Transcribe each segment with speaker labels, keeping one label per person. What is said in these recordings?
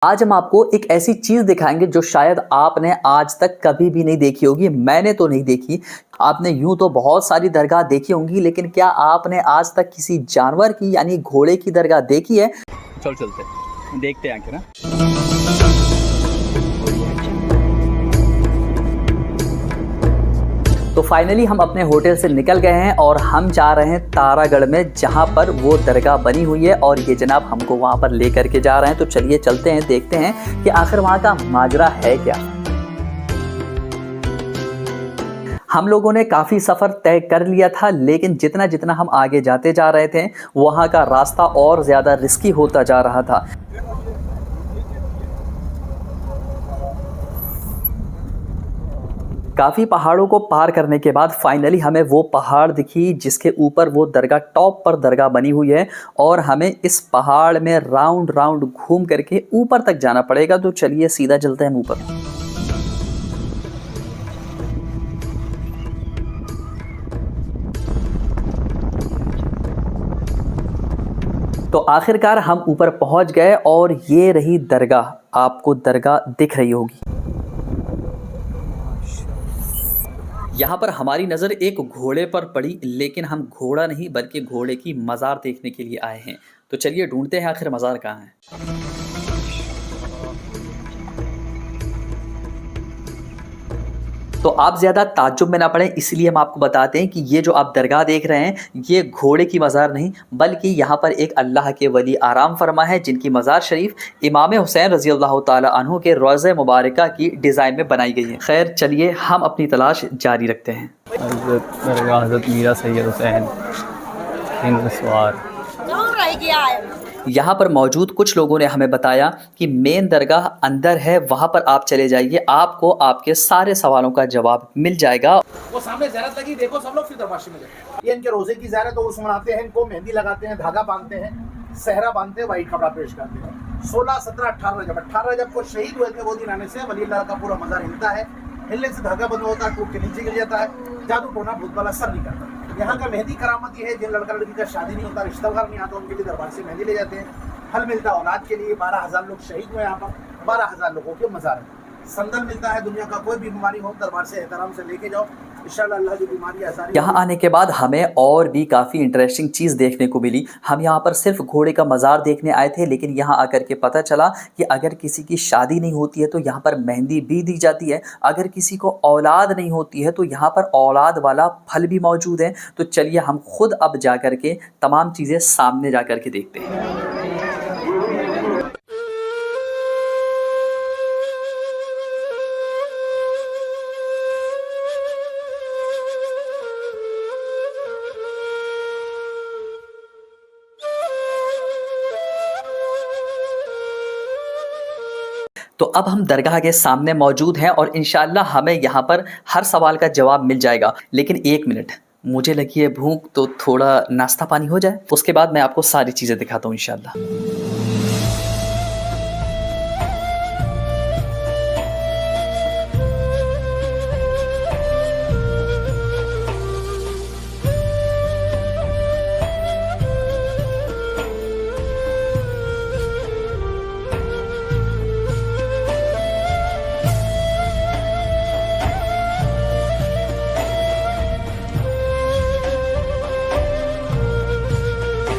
Speaker 1: आज हम आपको एक ऐसी चीज़ दिखाएंगे जो शायद आपने आज तक कभी भी नहीं देखी होगी। मैंने तो नहीं देखी। आपने यूं तो बहुत सारी दरगाह देखी होंगी, लेकिन क्या आपने आज तक किसी जानवर की यानी घोड़े की दरगाह देखी है?
Speaker 2: चल चलते देखते हैं आके ना।
Speaker 1: तो फाइनली हम अपने होटल से निकल गए हैं और हम जा रहे हैं तारागढ़ में, जहां पर वो दरगाह बनी हुई है और ये जनाब हमको वहां पर लेकर के जा रहे हैं। तो चलिए चलते हैं, देखते हैं कि आखिर वहां का माजरा है क्या। हम लोगों ने काफ़ी सफ़र तय कर लिया था, लेकिन जितना जितना हम आगे जाते जा रहे थे वहाँ का रास्ता और ज़्यादा रिस्की होता जा रहा था। काफ़ी पहाड़ों को पार करने के बाद फाइनली हमें वो पहाड़ दिखी जिसके ऊपर वो दरगाह, टॉप पर दरगाह बनी हुई है और हमें इस पहाड़ में राउंड राउंड घूम करके ऊपर तक जाना पड़ेगा। तो चलिए सीधा चलते हैं ऊपर। तो आखिरकार हम ऊपर पहुंच गए और ये रही दरगाह। आपको दरगाह दिख रही होगी। यहाँ पर हमारी नज़र एक घोड़े पर पड़ी, लेकिन हम घोड़ा नहीं बल्कि घोड़े की मज़ार देखने के लिए आए हैं। तो चलिए ढूंढते हैं आखिर मज़ार कहाँ है। तो आप ज़्यादा ताज्जुब में ना पड़ें, इसलिए हम आपको बताते हैं कि ये जो आप दरगाह देख रहे हैं ये घोड़े की मज़ार नहीं, बल्कि यहाँ पर एक अल्लाह के वली आराम फरमा है, जिनकी मज़ार शरीफ इमाम हुसैन रज़ी अल्लाह ताला अन्हु के रोज़े मुबारका की डिज़ाइन में बनाई गई है। खैर चलिए हम अपनी तलाश जारी रखते हैं।
Speaker 2: हज़रत मीरा सैयद हुसैन
Speaker 1: यहाँ पर मौजूद कुछ लोगों ने हमें बताया कि मेन दरगाह अंदर है, वहाँ पर आप चले जाइए, आपको आपके सारे सवालों का जवाब मिल जाएगा।
Speaker 3: वो सामने ज़ियारत लगी, देखो सब लोग फिर दरबार में गए। ये इनके रोजे की ज़ियारत और उर्स मनाते हैं, इनको मेहंदी लगाते हैं, धागा बांधते हैं, सहरा बांधते हैं, वाइट कपड़ा पेश करते हैं। 16, 17, 18 रजब को शहीद हुए थे। वो दिन आने से वली अल्लाह का पूरा मज़ार हिलता है, हिलने से धागा बंद होता है, टूट के नीचे गिर जाता है, जादू टोना भूत वाला सब नहीं करता। यहाँ का मेहंदी करामती है, जिन लड़का लड़की का शादी नहीं होता, रिश्ता वगैरह नहीं आता, उनके लिए दरबार से मेहंदी ले जाते हैं। फल मिलता है औलाद के लिए। 12,000 लोग शहीद हुए यहाँ पर, 12,000 लोगों के मज़ार है। संदल मिलता है, दुनिया का कोई भी बीमारी हो दरबार से एहतराम से लेके जाओ, इंशाअल्लाह अल्लाह जो बीमारी आसानी।
Speaker 1: यहाँ आने के बाद हमें और भी काफ़ी इंटरेस्टिंग चीज़ देखने को मिली। हम यहाँ पर सिर्फ घोड़े का मज़ार देखने आए थे, लेकिन यहाँ आकर के पता चला कि अगर किसी की शादी नहीं होती है तो यहाँ पर मेहंदी भी दी जाती है। अगर किसी को औलाद नहीं होती है तो यहाँ पर औलाद वाला फल भी मौजूद है। तो चलिए हम खुद अब जा कर के तमाम चीज़ें सामने जा कर के देखते हैं। तो अब हम दरगाह के सामने मौजूद हैं और इंशाअल्लाह हमें यहाँ पर हर सवाल का जवाब मिल जाएगा। लेकिन एक मिनट, मुझे लगी है भूख, तो थोड़ा नाश्ता पानी हो जाए, उसके बाद मैं आपको सारी चीज़ें दिखाता हूँ इंशाअल्लाह।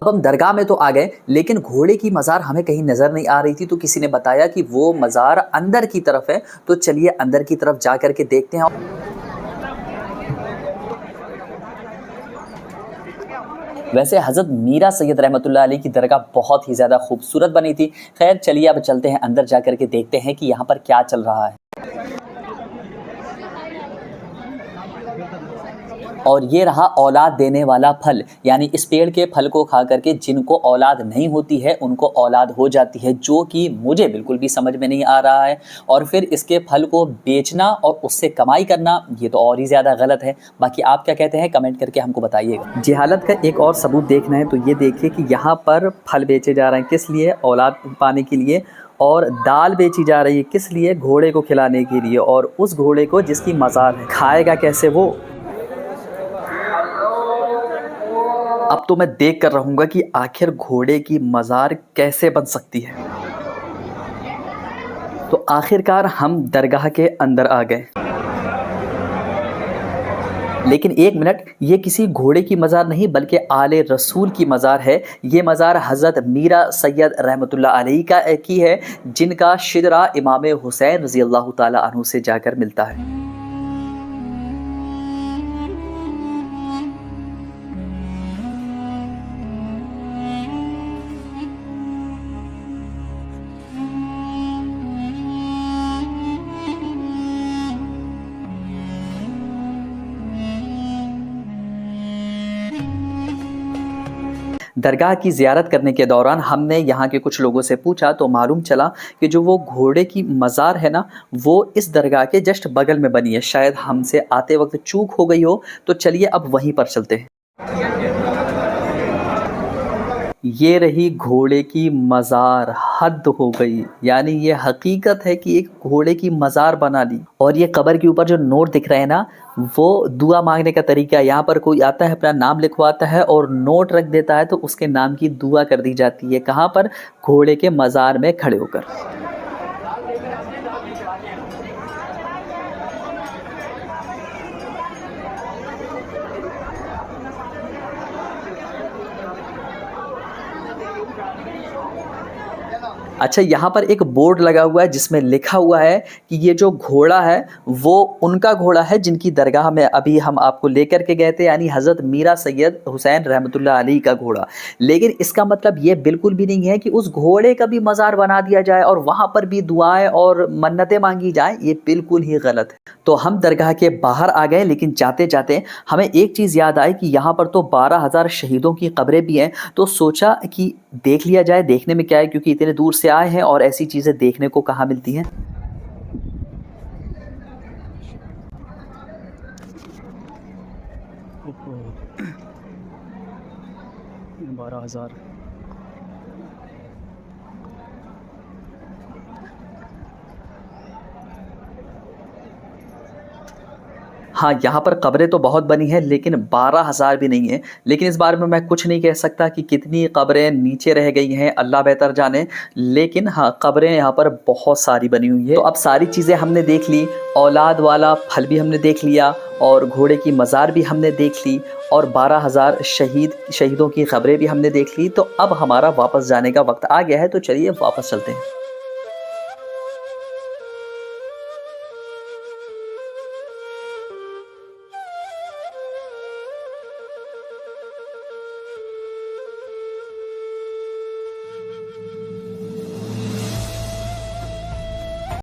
Speaker 1: अब हम दरगाह में तो आ गए, लेकिन घोड़े की मज़ार हमें कहीं नज़र नहीं आ रही थी। तो किसी ने बताया कि वो मज़ार अंदर की तरफ है। तो चलिए अंदर की तरफ जा कर के देखते हैं। वैसे हज़रत मीरा सैयद रहमतुल्लाह अलैह की दरगाह बहुत ही ज़्यादा खूबसूरत बनी थी। खैर चलिए अब चलते हैं अंदर जा कर के देखते हैं कि यहाँ पर क्या चल रहा है। और ये रहा औलाद देने वाला फल, यानी इस पेड़ के फल को खा करके जिनको औलाद नहीं होती है उनको औलाद हो जाती है, जो कि मुझे बिल्कुल भी समझ में नहीं आ रहा है। और फिर इसके फल को बेचना और उससे कमाई करना, ये तो और ही ज़्यादा गलत है। बाकी आप क्या कहते हैं कमेंट करके हमको बताइएगा। जहालत का एक और सबूत देखना है तो ये देखिए कि यहाँ पर फल बेचे जा रहे हैं, किस लिए? औलाद पाने के लिए। और दाल बेची जा रही है, किस लिए? घोड़े को खिलाने के लिए। और उस घोड़े को जिसकी मज़ार है, खाएगा कैसे वो? अब तो मैं देख कर रहूँगा कि आखिर घोड़े की मज़ार कैसे बन सकती है। तो आखिरकार हम दरगाह के अंदर आ गए। लेकिन एक मिनट, ये किसी घोड़े की मज़ार नहीं बल्कि आले रसूल की मज़ार है। ये मज़ार हज़रत मीरा सैयद रहमतुल्लाह अलैहि की है, जिनका शिजरा इमाम हुसैन रज़ी अल्लाह ताला अन्हु से जाकर मिलता है। दरगाह की ज़ियारत करने के दौरान हमने यहाँ के कुछ लोगों से पूछा तो मालूम चला कि जो वो घोड़े की मज़ार है ना, वो इस दरगाह के जस्ट बगल में बनी है। शायद हमसे आते वक्त चूक हो गई हो, तो चलिए अब वहीं पर चलते हैं। ये रही घोड़े की मज़ार। हद हो गई, यानी ये हकीकत है कि एक घोड़े की मज़ार बना ली। और ये कब्र के ऊपर जो नोट दिख रहे हैं ना, वो दुआ मांगने का तरीका है। यहाँ पर कोई आता है, अपना नाम लिखवाता है और नोट रख देता है, तो उसके नाम की दुआ कर दी जाती है। कहाँ पर? घोड़े के मज़ार में खड़े होकर। अच्छा, यहाँ पर एक बोर्ड लगा हुआ है जिसमें लिखा हुआ है कि ये जो घोड़ा है वो उनका घोड़ा है जिनकी दरगाह में अभी हम आपको लेकर के गए थे, यानी हज़रत मीरा सैयद हुसैन रहमतुल्लाह अलैहि का घोड़ा। लेकिन इसका मतलब ये बिल्कुल भी नहीं है कि उस घोड़े का भी मज़ार बना दिया जाए और वहाँ पर भी दुआएं और मन्नतें मांगी जाएं। ये बिल्कुल ही गलत है। तो हम दरगाह के बाहर आ गए, लेकिन जाते जाते हमें एक चीज़ याद आई कि यहाँ पर तो 12,000 शहीदों की कब्रें भी हैं। तो सोचा कि देख लिया जाए। देखने में क्या है, क्योंकि इतने दूर से आए हैं और ऐसी चीज़ें देखने को कहाँ मिलती हैं।
Speaker 2: ओहो, 12,000।
Speaker 1: हाँ, यहाँ पर कब्रें तो बहुत बनी हैं, लेकिन 12,000 भी नहीं है। लेकिन इस बारे में मैं कुछ नहीं कह सकता कि कितनी कब्रें नीचे रह गई हैं, अल्लाह बेहतर जाने। लेकिन हाँ, कब्रें यहाँ पर बहुत सारी बनी हुई है। तो अब सारी चीज़ें हमने देख ली, औलाद वाला फल भी हमने देख लिया और घोड़े की मज़ार भी हमने देख ली और 12,000 शहीदों की खबरें भी हमने देख ली। तो अब हमारा वापस जाने का वक्त आ गया है, तो चलिए वापस चलते हैं।